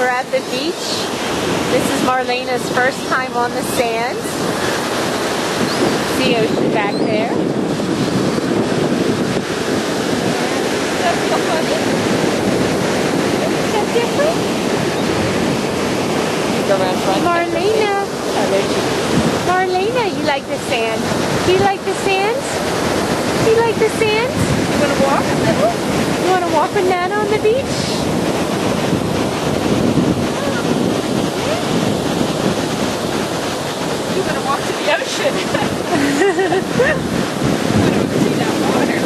We're at the beach. This is Marlena's first time on the sand. The ocean back there. That's so funny. Is that different? Go around front. Marlena. Oh, there she is. Marlena, you like the sand? Do you like the sand? Do you like the sand? You want to walk a little? You want to walk with Nana on the beach? You want to walk to the ocean? I don't see that water.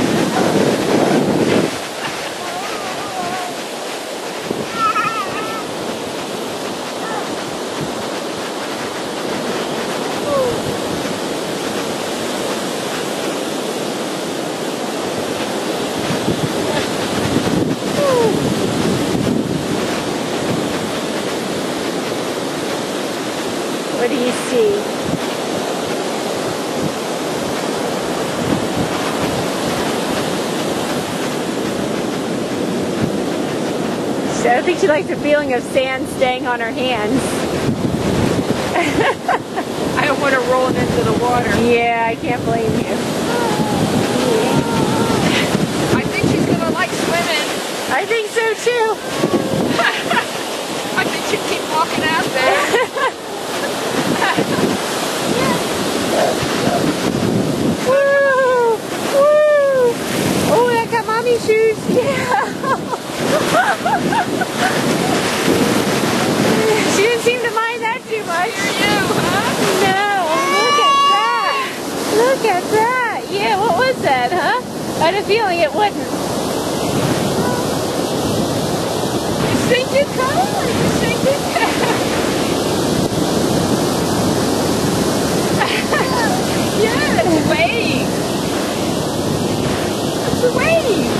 What do you see? I don't think she likes the feeling of sand staying on her hands. I don't want her rolling into the water. Yeah, I can't blame you. I think she's going to like swimming. I think so too. I think she'll keep walking out there. Woo! Woo! Oh, I got mommy shoes. Yeah. She didn't seem to mind that too much. Hear you, huh? No, look at that. Look at that. Yeah, what was that, huh? I had a feeling it wouldn't. You think you come? You think you come? Yeah, it's a wave. It's a wave.